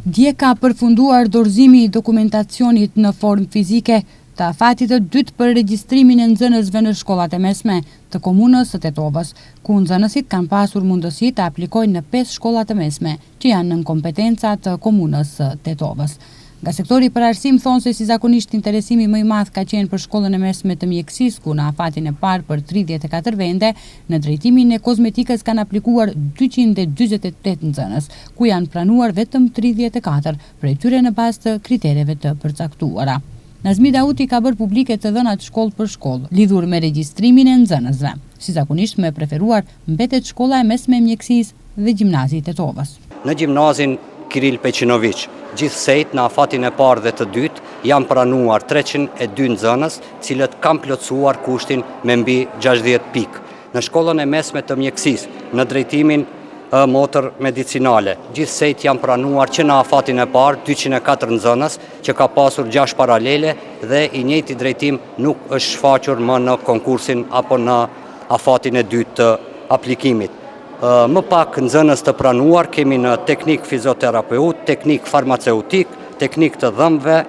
Dje ka përfunduar dorëzimi i dokumentacionit në formë fizike të afatit të dytë për regjistrimin e nxënësve në shkollat e mesme të komunës së Tetovës, ku nxënësit kanë pasur mundësi të aplikojnë në 5 shkolla të mesme që janë nën kompetenca të komunës së Tetovës. Nga sektori për arsim thonë se si zakonisht interesimi më i madh ka qenë për shkollën e mesme të mjekësisë, ku në afatin e parë për 34 vende në drejtimin e kozmetikës kanë aplikuar 248 nxënës, ku janë pranuar vetëm 34, prej tyre në bazë të kritereve të përcaktuara. Nazmi Dauti ka bërë publike të dhënat shkollë për shkollë, lidhur me regjistrimin e nxënësve. Si zakonisht më e preferuar mbetet shkolla e mesme e mjekësisë dhe gjimnazi i Tetovës. Në gjimnazin Kiril Peqinović, gjithsejt në afatin e parë dhe të dytë janë pranuar 302 nxënës, cilët kanë plotësuar kushtin me mbi 60 pikë. Në shkollën e mesme të mjekësisë, në drejtimin motër medicinale, gjithsejt janë pranuar që në afatin e parë 204 nxënës, që ka pasur 6 paralele dhe i njëjti drejtim nuk është shfaqur më në konkursin apo në afatin e dytë të aplikimit. Më pak nxënës të pranuar kemi në teknik fizioterapeut, teknik farmaceutik, teknik të dhëmbëve,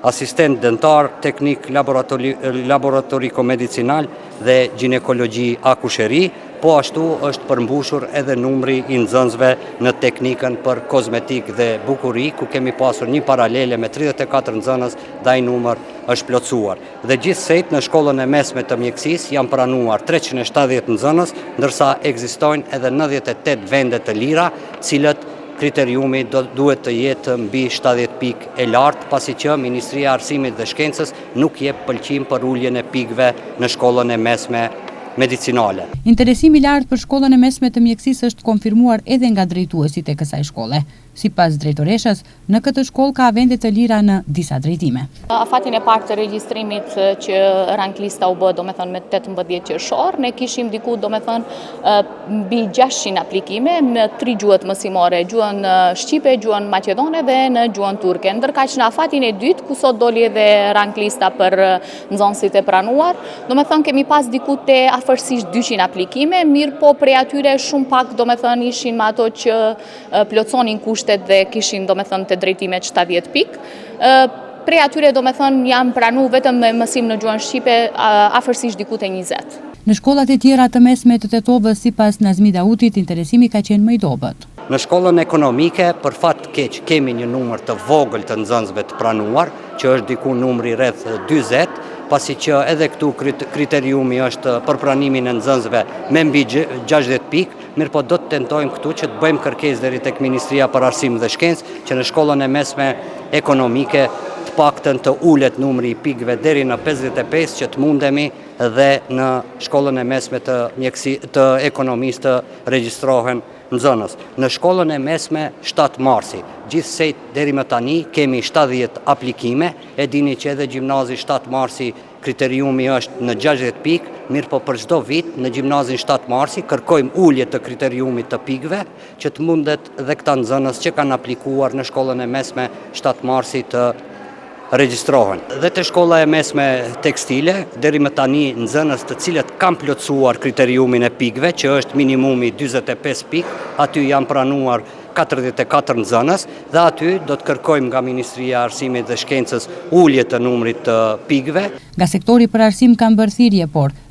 asistent dentar, teknik laboratoriko-medicinal dhe ginekologji akusheri, po ashtu është përmbushur edhe numri i nxënësve në teknikën për kozmetik dhe bukuri, ku kemi pasur një paralele me 34 nxënës dhe ai numër është plotësuar. Dhe gjithsejt në shkollën e mesme të mjekësisë janë pranuar 370 nxënës, ndërsa ekzistojnë edhe 98 vende të lira, cilët kriteriumi duhet të jetë mbi 70 pikë e lartë, pasi që Ministria e Arsimit dhe Shkencës nuk jep pëlqim për uljen e pikëve në shkollën e mesme medicinale. Interesimi i lartë për shkollën e mesme të mjekësisë është konfirmuar edhe nga drejtuesit e kësaj shkolle. Sipas drejtoreshës, në këtë shkollë ka vende të lira në disa drejtime. Afatin e parë të regjistrimit që ranglista u bë, domethënë me 18 qershor, ne kishim diku domethënë mbi 600 aplikime në 3 gjuhët mësimore, gjuhën shqipe, gjuhën maqedone dhe në gjuhën turke. Ndërkaq në afatin e dytë, ku sot doli edhe ranglista për nxënësit e pranuar, domethënë kemi pas diku te afërsisht 200 aplikime, mirë po prej atyre shumë pak domethënë ishin me ato që plotësonin kushtet dhe kishin domethënë të drejtimet 70 pikë. Prej atyre domethënë janë pranuar vetëm me mësim në gjuhën shqipe afërsisht diku te 20. Në shkollat e tjera të mesme të Tetovës, sipas Nazmi Dautit, interesimi ka qenë më i dobët. Në shkollën ekonomike, për fat keq, kemi një numër të vogël të nxënësve të pranuar, që është diku numri rreth 40, pasi që edhe këtu kriteriumi është për pranimin e nxënësve me mbi 60 pikë, mirë po do të tentojmë këtu që të bëjmë kërkesë deri tek Ministria për Arsim dhe Shkencë, që në shkollën e mesme ekonomike të paktën të ulet numri i pikëve deri në 55, që të mundemi dhe në shkollën e mesme të ekonomisë të regjistrohen nxënës. Në shkollën e mesme 7 marsi, gjithsejt deri më tani kemi 70 aplikime, e dini që edhe gjimnazi 7 marsi kriteriumi është në 60 pikë, mirë po për çdo vit në gjimnazin 7 marsi kërkojmë ulje të kriteriumit të pikëve, që të mundet dhe këta nxënës që kanë aplikuar në shkollën e mesme 7 marsi të regjistrohen. Dhe te shkolla e mesme tekstile, deri më tani nxënës të cilët kanë plotësuar kriteriumin e pikëve, që është minimumi 45 pikë, aty janë pranuar 44 nxënës dhe aty do të kërkojmë nga Ministria e Arsimit dhe Shkencës ulje të numrit të pikëve. Nga sektori për arsim kanë bërë thirrje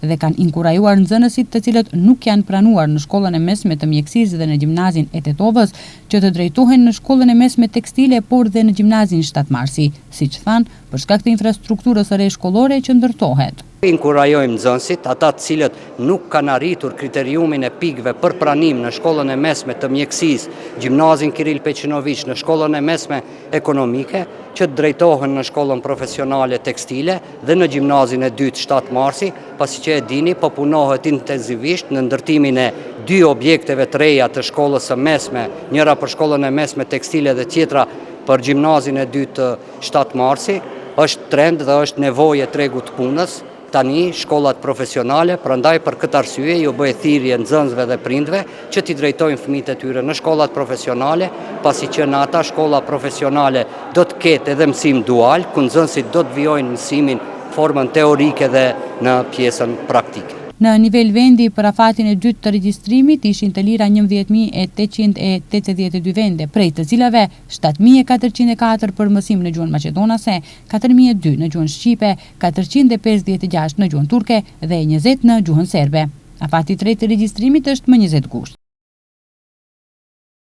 dhe kanë inkurajuar nxënësit të cilët nuk janë pranuar në shkollën e mesme të mjekësisë dhe në gjimnazin e Tetovës që të drejtohen në shkollën e mesme tekstile, por dhe në gjimnazin 7 marsi, siç thanë, për shkak të infrastrukturës së re shkollore që ndërtohet. Inkurajojmë nxënësit, ata të cilët nuk kanë arritur kriteriumin e pikëve për pranim në shkollën e mesme të mjekësisë, gjimnazin Kiril Peqinović, në shkollën e mesme ekonomike, që të drejtohen në shkollën profesionale tekstile dhe në gjimnazin e dytë 7 marsi, pasi që e dini po punohet intensivisht në ndërtimin e 2 objekteve të reja të shkollës së mesme, njëra për shkollën e mesme tekstile dhe tjetra për gjimnazin e dytë 7 marsi. Është trend dhe është nevojë e tregut të punës tani shkollat profesionale, prandaj për këtë arsye ju bëhet thirrje nxënësve dhe prindve që t'i drejtojnë fëmijët e tyre në shkollat profesionale, pasi që në ata shkolla profesionale do të ketë edhe mësim dual, ku nxënësit do të vijojnë mësimin formën teorike dhe në pjesën praktike. Në nivel vendi, për afatin e dytë të regjistrimit ishin të lira 11.882 vende, prej të cilave 7.404 për mësim në gjuhën maqedonase, 4.002 në gjuhën shqipe, 456 në gjuhën turke dhe 20 në gjuhën serbe. Afati i tretë të regjistrimit është më 20 gusht.